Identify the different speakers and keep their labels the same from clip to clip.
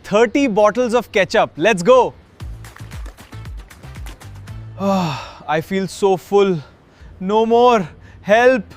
Speaker 1: 30 bottles of ketchup. Let's go. I feel so full. No more. Help.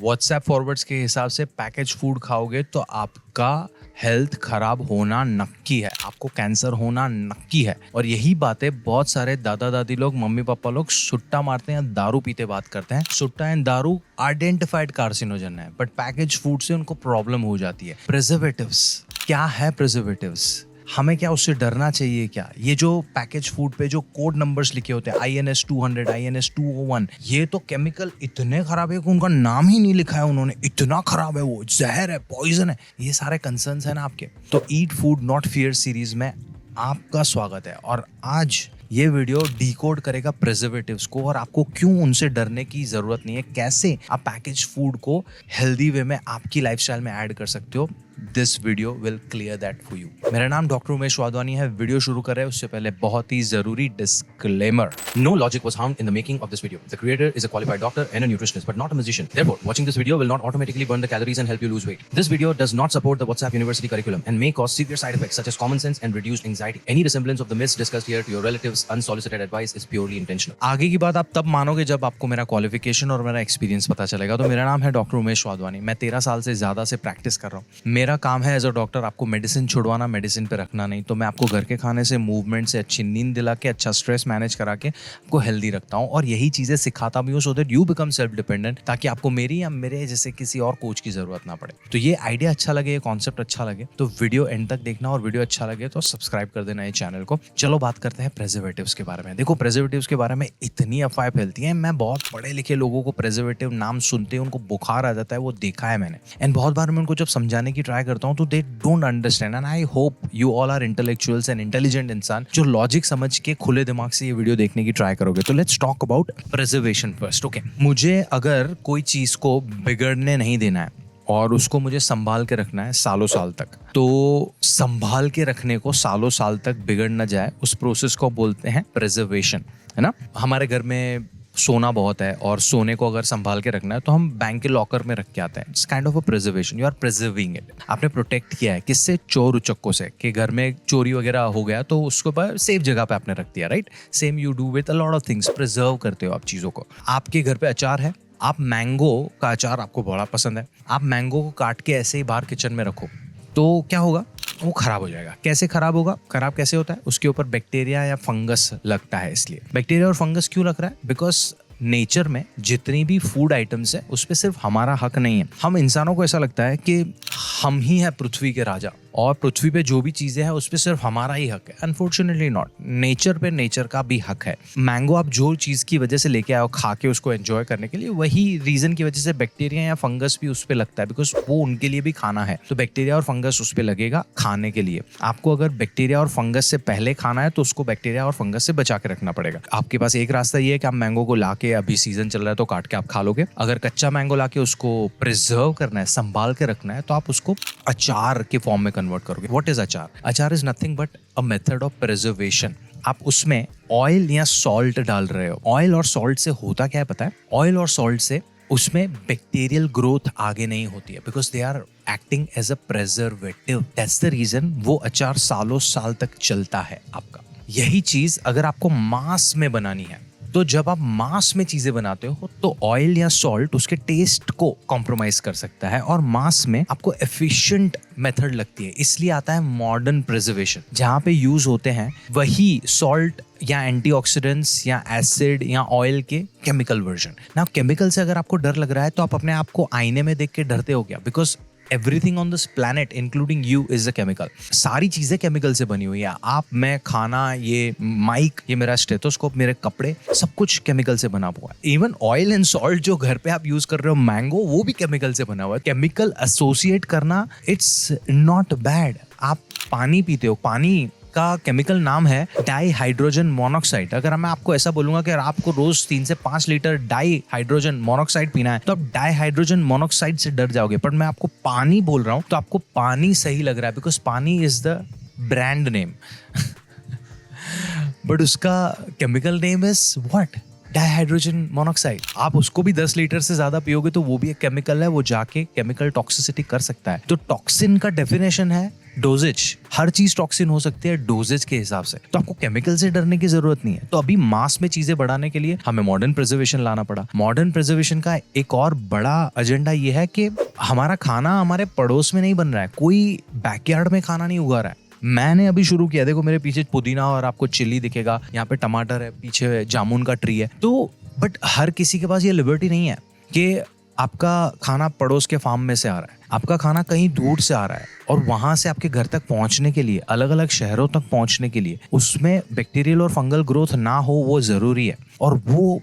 Speaker 2: WhatsApp forwards के हिसाब से package food खाओगे तो आपका हेल्थ खराब होना नक्की है, आपको कैंसर होना नक्की है। और यही बातें बहुत सारे दादा दादी लोग, मम्मी पापा लोग सुट्टा मारते हैं, दारू पीते बात करते हैं। सुट्टा एंड दारू आइडेंटिफाइड कार्सिनोजन है, बट पैकेज फूड से उनको प्रॉब्लम हो जाती है। प्रिजर्वेटिव्स क्या है? प्रिजर्वेटिव्स हमें क्या उससे डरना चाहिए क्या? ये जो पैकेज फूड पे जो कोड नंबर्स लिखे होते हैं INS 200, INS 201, ये तो केमिकल इतने खराब है कि उनका नाम ही नहीं लिखा है उन्होंने। इतना खराब है, वो जहर है, पॉइजन है। ये सारे कंसर्न्स है ना आपके। तो eat food not fear series में आपका स्वागत है। और आज ये वीडियो डिकोड करेगा प्रिजर्वेटिव्स को और आपको क्यों उनसे डरने की जरूरत नहीं है, कैसे आप पैकेज फूड को हेल्दी वे में आपकी लाइफस्टाइल में ऐड कर सकते हो। This video will clear that for you. मेरा नाम डॉक्टर उमेश वाधवानी है। वीडियो शुरू कर रहे हैं उससे पहले बहुत ही जरूरी disclaimer.
Speaker 3: No logic was harmed in the making of this video. The creator is a qualified doctor and a nutritionist, but not a musician. Therefore, watching this video will not automatically burn the calories and help you lose weight. This video does not support the WhatsApp University curriculum and may cause severe side effects such as common sense and reduced anxiety. Any resemblance of the myths discussed here to your relatives' unsolicited advice is purely intentional.
Speaker 2: आगे की बात आप तब मानोगे जब आपको मेरा qualification और मेरा एक्सपीरियंस पता चलेगा। तो मेरा नाम है डॉक्टर उमेश वाधवानी। मैं 13 साल से ज्यादा से प्रैक्टिस कर रहा हूँ। मेरा काम है एज अ डॉक्टर आपको मेडिसिन छुड़वाना, मेडिसिन पे रखना नहीं। तो मैं आपको घर के खाने से, मूवमेंट से, अच्छी नींद दिला के, अच्छा स्ट्रेस मैनेज करा के आपको हेल्दी रखता हूँ और यही चीजें सिखाता भी हूँ so that you become self dependent, ताकि आपको मेरी या मेरे जैसे किसी और कोच की जरूरत ना पड़े। तो ये आइडिया अच्छा लगे, ये कॉन्सेप्ट अच्छा लगे तो वीडियो एंड तक देखना, और वीडियो अच्छा लगे तो सब्सक्राइब कर देना ये चैनल को। चलो बात करते हैं प्रिजर्वेटिव्स के बारे में। देखो, प्रिजर्वेटिव्स के बारे में इतनी अफवाहें फैलती हैं। मैं बहुत पढ़े लिखे लोगों को प्रिजर्वेटिव नाम सुनते हैं उनको बुखार आ जाता है, वो देखा है मैंने। एंड बहुत बार मैं उनको जब समझाने की ट्राई करता हूँ तो they don't understand. And I hope you all are intellectuals and intelligent इंसान जो लॉजिक समझ के खुले दिमाग से ये वीडियो देखने की ट्राई करोगे। तो let's talk about preservation first. Okay, मुझे अगर कोई चीज को बिगड़ने नहीं देना है और उसको मुझे संभाल के रखना है सालों साल तक, तो संभाल के रखने को सालों साल तक बिगड़ ना जाए, उस प्रोसेस को बोलते हैं प्रिजर्वेशन, है ना। हमारे घर में सोना बहुत है और सोने को अगर संभाल के रखना है तो हम बैंक के लॉकर में रख के आते हैं। It's kind of a preservation, you are preserving it. आपने प्रोटेक्ट किया है किससे? चोर उचक्कों से, कि घर में चोरी वगैरह हो गया तो उसको पर सेफ जगह पे आपने रख दिया, right. Same you do with a lot of things, preserve करते हो आप चीजों को। आपके घर पे अचार है, आप मैंगो का अचार आपको बड़ा पसंद है, आप मैंगो को काट के ऐसे ही बाहर किचन में रखो तो क्या होगा? वो खराब हो जाएगा। कैसे खराब होगा? खराब कैसे होता है? उसके ऊपर बैक्टीरिया या फंगस लगता है। इसलिए बैक्टीरिया और फंगस क्यों लग रहा है? बिकॉज नेचर में जितनी भी फूड आइटम्स है उस पर सिर्फ हमारा हक नहीं है। हम इंसानों को ऐसा लगता है कि हम ही है पृथ्वी के राजा और पृथ्वी पे जो भी चीजें हैं उस पर सिर्फ हमारा ही हक है। अनफॉर्चुनेटली नॉट, नेचर पे नेचर का भी हक है। मैंगो आप जो चीज की वजह से लेके आओ खा के उसको एंजॉय करने के लिए, वही रीजन की वजह से बैक्टीरिया या फंगस भी उस पर लगता है, बिकॉज वो उनके लिए भी खाना है। तो बैक्टीरिया और फंगस उस पर लगेगा खाने के लिए। आपको अगर बैक्टीरिया और फंगस से पहले खाना है तो उसको बैक्टीरिया और फंगस से बचा के रखना पड़ेगा। आपके पास एक रास्ता ये है कि आप मैंगो को लाके, अभी सीजन चल रहा है तो काट के आप खा लोगे। अगर कच्चा मैंगो लाके उसको प्रिजर्व करना है, संभाल के रखना है, तो आप उसको अचार के फॉर्म में कन्वर्ट करोगे। व्हाट इज अचार? अचार is nothing but a method of preservation. आप उसमें ऑयल या सॉल्ट डाल रहे हो। ऑयल और सॉल्ट से होता क्या है पता है? ऑयल और सॉल्ट से उसमें बैक्टीरियल ग्रोथ आगे नहीं होती है, because they are acting as a preservative. That's the reason वो अचार सालों साल तक चलता है आपका। यही चीज अगर आपको मास में बनानी है तो जब आप मास में चीजें बनाते हो तो ऑयल या सॉल्ट उसके टेस्ट को कॉम्प्रोमाइज कर सकता है, और मास में आपको एफिशिएंट मेथड लगती है। इसलिए आता है मॉडर्न प्रिजर्वेशन, जहां पे यूज होते हैं वही सॉल्ट या एंटीऑक्सीडेंट्स या एसिड या ऑयल के केमिकल वर्जन ना। केमिकल से अगर आपको डर लग रहा है तो आप अपने आप को आईने में देख के डरते हो क्या? Because everything on this planet including you is a chemical. सारी चीजें केमिकल से बनी हुई है। आप, मैं, खाना, ये माइक, ये मेरा स्टेथोस्कोप, मेरे कपड़े, सब कुछ केमिकल से बना हुआ है। इवन ऑयल एंड सॉल्ट जो घर पे आप यूज कर रहे हो, मैंगो, वो भी केमिकल से बना हुआ है। केमिकल एसोसिएट करना इट्स नॉट बैड। आप पानी पीते हो, पानी का केमिकल नाम है डाई हाइड्रोजन मोनोक्साइड। अगर मैं आपको ऐसा बोलूंगा कि आपको रोज 3 से 5 लीटर डाई हाइड्रोजन मोनोक्साइड पीना है तो आप डाई हाइड्रोजन मोनोक्साइड से डर जाओगे। पर मैं आपको पानी बोल रहा हूं तो आपको पानी सही लग रहा है, because pani is the brand name but उसका chemical name is what? Dihydrogen monoxide. आप उसको भी 10 लीटर से ज्यादा पियोगे तो वो भी एक केमिकल है, वो जाके केमिकल टॉक्सिसिटी कर सकता है। तो टॉक्सिन का डेफिनेशन है डोजेज, हर चीज टॉक्सिन हो सकती है डोजेज के हिसाब से, तो आपको केमिकल से डरने की जरूरत नहीं है। तो अभी मास में चीजें बढ़ाने के लिए हमें मॉडर्न प्रिजर्वेशन लाना पड़ा। मॉडर्न प्रिजर्वेशन का एक और बड़ा एजेंडा ये है कि हमारा खाना हमारे पड़ोस में नहीं बन रहा है, कोई बैकयार्ड में खाना नहीं उगा रहा है। मैंने अभी शुरू किया, देखो मेरे पीछे पुदीना और आपको चिल्ली दिखेगा, यहाँ पे टमाटर है, पीछे जामुन का ट्री है। तो बट हर किसी के पास ये लिबर्टी नहीं है कि आपका खाना पड़ोस के फार्म में से आ रहा है, आपका खाना कहीं दूर से आ रहा है, और वहां से आपके घर तक पहुंचने के लिए, अलग अलग शहरों तक पहुंचने के लिए उसमें बैक्टीरियल और फंगल ग्रोथ ना हो, वो जरूरी है। और वो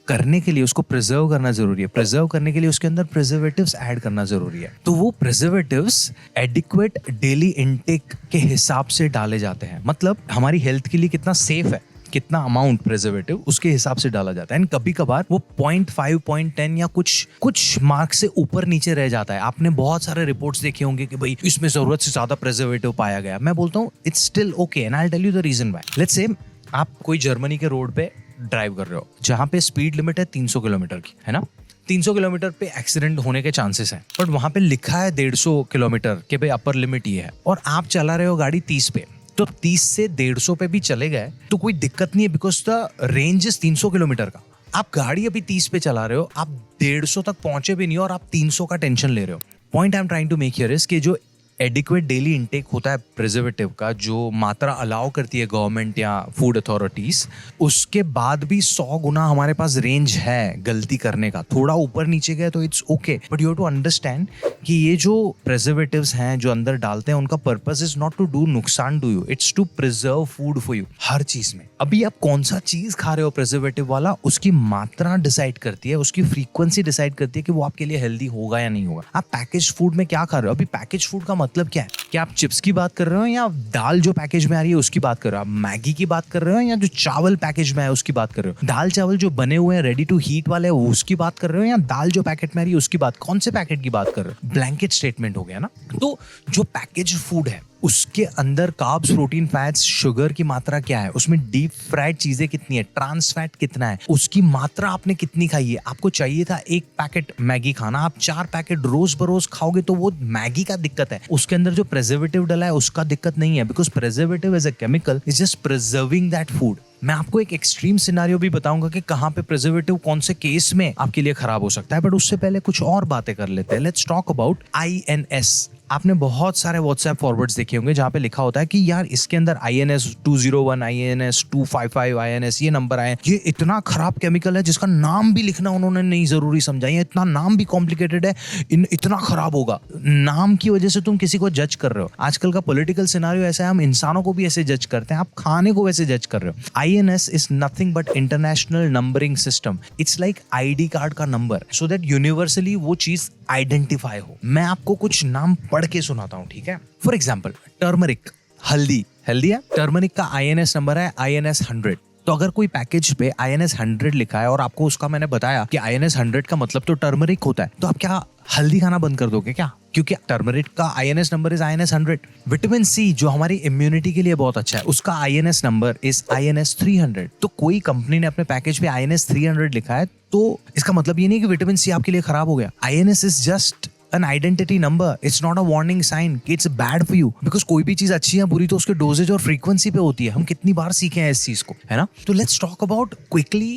Speaker 2: करने के लिए उसको प्रिजर्व करना जरूरी है। प्रिजर्व करने के लिए उसके अंदर प्रिजर्वेटिव्स ऐड करना जरूरी है। तो वो प्रिजर्वेटिव्स एडिक्वेट डेली इनटेक के हिसाब से डाले जाते हैं, मतलब हमारी हेल्थ के लिए कितना सेफ है, कितना अमाउंट प्रिजर्वेटिव उसके हिसाब से डाला जाता है। एंड कभी कभार वो 0.5, 0.10 या कुछ मार्क से ऊपर नीचे रह जाता है। आपने बहुत सारे रिपोर्ट्स देखे होंगे कि भाई इसमें जरूरत से ज्यादा प्रिजर्वेटिव पाया गया। मैं बोलता हूँ it's still okay and I will tell you the reason why. Let's say आप कोई जर्मनी के रोड पे ड्राइव कर रहे हो जहाँ पे स्पीड लिमिट है 300 किलोमीटर की, है ना। 300 किलोमीटर पे एक्सीडेंट होने के चांसेस हैं, बट वहां पे लिखा है 150 किलोमीटर के भाई अपर लिमिट ये है, और आप चला रहे हो गाड़ी 30 पे। तो 30 से 150 पे भी चले गए तो कोई दिक्कत नहीं है, because the range is 300 kilometre का। आप गाड़ी अभी 30 पे चला रहे हो, आप 150 तक पहुंचे भी नहीं और आप 300 का टेंशन ले रहे हो। Point I'm trying to make here is कि जो एडिक्वेट डेली इनटेक होता है प्रिजर्वेटिव का, जो मात्रा अलाउ करती है गवर्नमेंट या फूड अथॉरिटीज, उसके बाद भी 100 गुना हमारे पास रेंज है गलती करने का। थोड़ा ऊपर नीचे गए तो it's okay, but you have to understand कि ये जो प्रिजर्वेटिव्स हैं जो अंदर डालते हैं, उनका purpose is not to do नुकसान to you, it's to preserve food for you. हर चीज में अभी आप कौन सा चीज खा रहे हो प्रिजर्वेटिव वाला, उसकी मात्रा डिसाइड करती है, उसकी फ्रीक्वेंसी डिसाइड करती है कि वो आपके लिए हेल्दी होगा या नहीं होगा। आप पैकेज फूड में क्या खा रहे हो? अभी पैकेज फूड का मतलब क्या है? क्या आप चिप्स की बात कर रहे हो, या दाल जो पैकेज में आ रही है उसकी बात कर रहे हो? आप मैगी की बात कर रहे हो, या जो चावल पैकेज में है उसकी बात कर रहे हो? दाल चावल जो बने हुए हैं रेडी टू हीट वाले उसकी बात कर रहे हो, या दाल जो पैकेट में आ रही है उसकी बात? कौन से पैकेट की बात कर रहे हो? ब्लैंकेट स्टेटमेंट हो गया ना। तो जो पैकेज फूड है उसके अंदर कार्ब्स, प्रोटीन, फैट्स, शुगर की मात्रा क्या है, उसमें डीप फ्राइड चीजें कितनी है, ट्रांस फैट कितना है, उसकी मात्रा आपने कितनी खाई है। आपको चाहिए था 1 पैकेट मैगी खाना, आप 4 पैकेट रोज बरोज खाओगे तो वो मैगी का दिक्कत है। उसके अंदर जो प्रिजर्वेटिव डला है उसका दिक्कत नहीं है, because preservative as a chemical is just preserving that food. मैं आपको एक एक्सट्रीम सिनेरियो भी बताऊंगा कि कहां पे प्रिजर्वेटिव कौन से केस में आपके लिए खराब हो सकता है, बट उससे पहले कुछ और बातें कर लेते हैं। Let's talk about INS। आपने बहुत सारे व्हाट्सएप फॉरवर्ड्स देखे होंगे जहां पे लिखा होता है कि यार इसके अंदर INS 201, INS 255, INS ये नंबर आए, ये इतना खराब केमिकल है जिसका नाम भी लिखना उन्होंने नहीं जरूरी समझा, ये इतना नाम भी कॉम्प्लिकेटेड है, इतना खराब होगा। नाम की वजह से तुम किसी को जज कर रहे हो। आजकल का पॉलिटिकल सिनेरियो ऐसा है, हम इंसानों को भी ऐसे जज करते हैं, आप खाने को वैसे जज कर रहे हो। INS is nothing but international numbering system. It's like ID card का नंबर, so that universally वो चीज आइडेंटिफाई हो। मैं आपको कुछ नाम पढ़ के सुनाता हूँ, ठीक है। फॉर एग्जाम्पल टर्मरिक, हल्दी, हेल्दी है। टर्मरिक का INS नंबर है INS 100। तो अगर कोई पैकेज पे INS 100 लिखा है और आपको उसका मैंने बताया कि INS 100 का मतलब तो टर्मरिक होता है, तो आप क्या हल्दी खाना बंद कर दोगे क्या? क्योंकि टर्मरिक का INS number is INS 100। Vitamin C जो हमारी इम्यूनिटी के लिए बहुत अच्छा है, उसका INS नंबर इज INS 300। तो कोई कंपनी ने अपने पैकेज पे INS 300 लिखा है तो इसका मतलब ये नहीं कि विटामिन C आपके लिए खराब हो गया। INS is just an identity number, it's not a warning sign कि it's bad for you, because कोई भी चीज अच्छी है बुरी तो उसके डोजेज और फ्रीक्वेंसी पे होती है। हम कितनी बार सीखे हैं इस चीज को, है ना। तो let's talk about quickly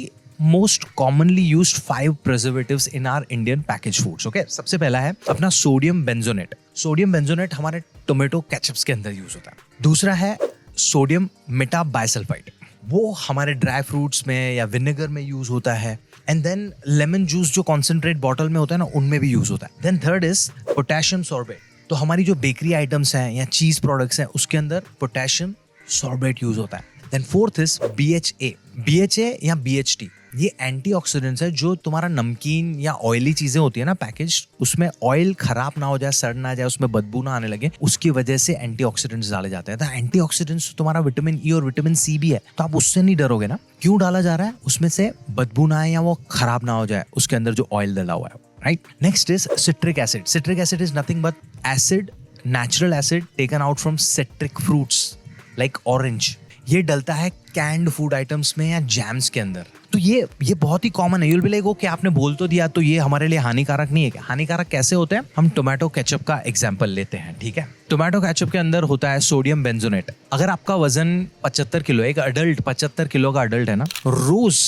Speaker 2: most commonly used 5 preservatives in our Indian packaged foods. Okay, सबसे पहला है अपना सोडियम बेंजोनेट। सोडियम बेंजोनेट हमारे टोमेटो केचप्स के अंदर यूज होता है। दूसरा है सोडियम मेटाबाइसल्फाइड, वो हमारे ड्राई फ्रूट्स में या विनेगर में यूज होता है। एंड देन लेमन जूस जो कॉन्सेंट्रेट बॉटल में होता है ना, उनमें भी यूज होता है। Then third is potassium sorbate. तो हमारी जो बेकरी आइटम्स हैं या चीज प्रोडक्ट्स हैं उसके अंदर पोटेशियम सॉर्बेट यूज होता है। देन फोर्थ इज BHA या BHT। ये एंटीऑक्सीडेंट्स है, जो तुम्हारा नमकीन या ऑयली चीजें होती है ना पैकेज, उसमें ऑयल खराब ना हो जाए, सड़ ना जाए, उसमें बदबू ना आने लगे, उसकी वजह से एंटीऑक्सीडेंट्स डाले जाते हैं। तो एंटीऑक्सीडेंट्स तुम्हारा विटामिन E और विटामिन C भी है, तो आप उससे नहीं डरोगे ना। क्यों डाला जा रहा है? उसमें से बदबू ना आए या वो खराब ना हो जाए, उसके अंदर जो ऑयल डला हुआ है, right. Next is citric acid. Citric acid is nothing but acid, natural acid taken out from citric fruits like orange. ये डलता है कैंड फूड आइटम्स में या जैम्स के अंदर। तो तो ये बहुत ही कॉमन है। यूल बी लाइक ओके आपने बोल तो दिया, तो ये हमारे लिए हानिकारक नहीं है क्या? हानिकारक कैसे होते हैं? हम टोमेटो केचप का एग्जांपल लेते हैं, ठीक है। टोमेटो केचप के अंदर होता है सोडियम बेंजोनेट। अगर आपका वजन 75 किलो, एक अडल्ट 75 किलो का अडल्ट है ना, रोज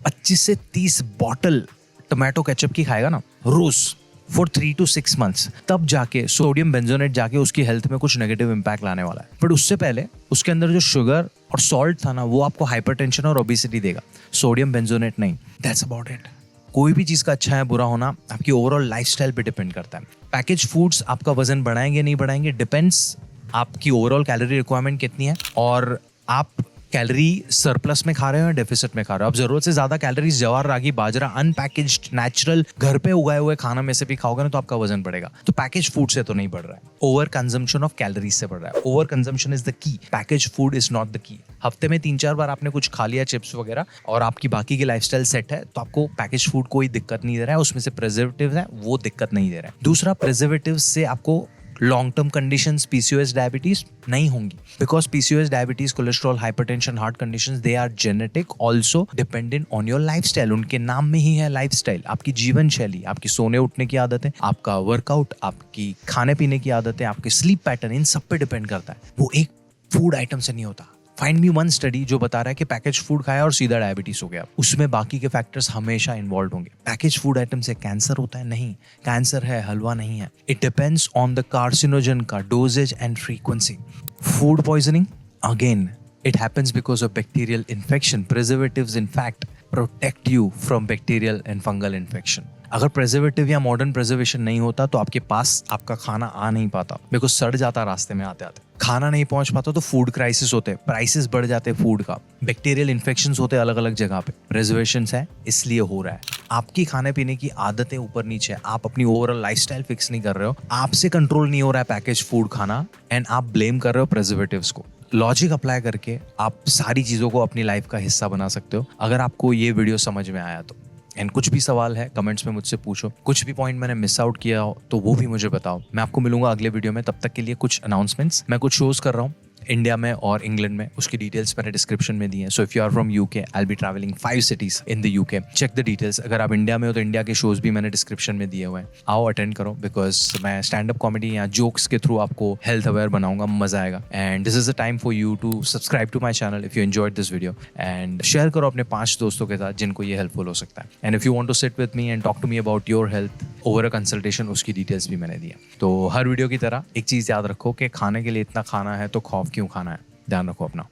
Speaker 2: 25 से 30 बॉटल टोमेटो केचप की खाएगा ना रोज फॉर 3 to 6 months, तब जाके सोडियम बेंजोनेट जाके उसकी हेल्थ में कुछ नेगेटिव इंपैक्ट लाने वाला है। बट उससे पहले उसके अंदर जो शुगर और सॉल्ट था ना, वो आपको हाइपरटेंशन और ओबेसिटी देगा, सोडियम बेंजोनेट नहीं। That's about it. कोई भी चीज़ का अच्छा है बुरा होना आपकी ओवरऑल लाइफस्टाइल पे डिपेंड करता है। पैकेज फूड्स आपका वजन बढ़ाएंगे नहीं बढ़ाएंगे, डिपेंड्स आपकी ओवरऑल कैलोरी रिक्वायरमेंट कितनी है और आप कैलोरी सरप्लस में खा रहे हो या डेफिसिट में खा रहे हो। आप जरूरत से ज्यादा कैलोरीज जवार, रागी, बाजरा, अनपैकेज्ड नेचुरल घर पे उगाए हुए खाना में से भी खाओगे ना, तो आपका वजन बढ़ेगा। तो पैकेज फूड से तो नहीं बढ़ रहा है, ओवर कंजम्पशन ऑफ कैलोरीज से बढ़ रहा है। Over consumption is the key, package food is not the key. हफ्ते में 3-4 बार आपने कुछ खा लिया चिप्स वगैरह और आपकी बाकी की लाइफस्टाइल सेट है, तो आपको पैकेज फूड कोई दिक्कत नहीं दे रहा है। उसमें से प्रिजर्वेटिव्स है, वो दिक्कत नहीं दे रहा है। दूसरा, प्रिजर्वेटिव्स से आपको long term conditions PCOS diabetes नहीं होंगी, because PCOS diabetes, cholesterol, hypertension, heart conditions, they are genetic, also dependent on your lifestyle. उनके नाम में ही है लाइफस्टाइल। आपकी जीवन शैली, आपकी सोने उठने की आदतें, आपका वर्कआउट, आपकी खाने पीने की आदतें, आपके स्लीप पैटर्न, इन सब पे डिपेंड करता है। वो एक फूड आइटम से नहीं होता। फाइंड मी वन स्टडी जो बता रहा है कि पैकेज फूड खाया और सीधा डायबिटीज हो गया। उसमें बाकी के फैक्टर्स हमेशा इन्वॉल्व होंगे। पैकेज फूड आइटम से कैंसर होता है? नहीं, कैंसर है, हलवा नहीं है। It depends on the carcinogen का doses and frequency. Food poisoning, again it happens because of bacterial infection. Preservatives in fact protect you from bacterial and fungal infection. अगर preservative या मॉडर्न प्रिजर्वेशन नहीं होता तो आपके पास आपका खाना आ नहीं पाता, बिकॉज सड़ जाता रास्ते में आते आते। खाना नहीं पहुंच पाता तो फूड क्राइसिस होते, प्राइसेस बढ़ जाते फूड का, बैक्टीरियल इन्फेक्शंस होते अलग अलग जगह पे। प्रिजर्वेशंस है इसलिए हो रहा है। आपकी खाने पीने की आदतें ऊपर नीचे है, आप अपनी ओवरऑल लाइफस्टाइल फिक्स नहीं कर रहे हो, आपसे कंट्रोल नहीं हो रहा है पैकेज फूड खाना, एंड आप ब्लेम कर रहे हो प्रिजर्वेटिव्स को। लॉजिक अप्लाई करके आप सारी चीज़ों को अपनी लाइफ का हिस्सा बना सकते हो। अगर आपको ये वीडियो समझ में आया तो, एंड कुछ भी सवाल है कमेंट्स में मुझसे पूछो, कुछ भी पॉइंट मैंने मिस आउट किया हो तो वो भी मुझे बताओ। मैं आपको मिलूंगा अगले वीडियो में। तब तक के लिए कुछ अनाउंसमेंट्स, मैं कुछ शोज कर रहा हूँ इंडिया में और इंग्लैंड में, उसकी डिटेल्स मैंने डिस्क्रिप्शन में दी है। So if you are from UK, I will be travelling 5 cities in the UK, check the details. अगर आप इंडिया में हो तो इंडिया के शोज भी मैंने डिस्क्रिप्शन में दिए हुए हैं, आओ अटेंड करो, बिकॉज मैं स्टैंड अप कॉमेडी या जोक्स के थ्रू आपको हेल्थ अवेयर बनाऊंगा, मजा आएगा। And this is the time for you to subscribe to my channel if you enjoyed this video, and share करो अपने 5 दोस्तों के साथ जिनको ये हेल्पफुल हो सकता है। And if you want to sit with me and talk to me about your health over a consultation, उसकी डिटेल्स भी मैंने दी है। तो हर वीडियो की तरह एक चीज़ याद रखो कि खाने के लिए इतना खाना है तो खौफ क्यों खाना है। ध्यान रखो अपना।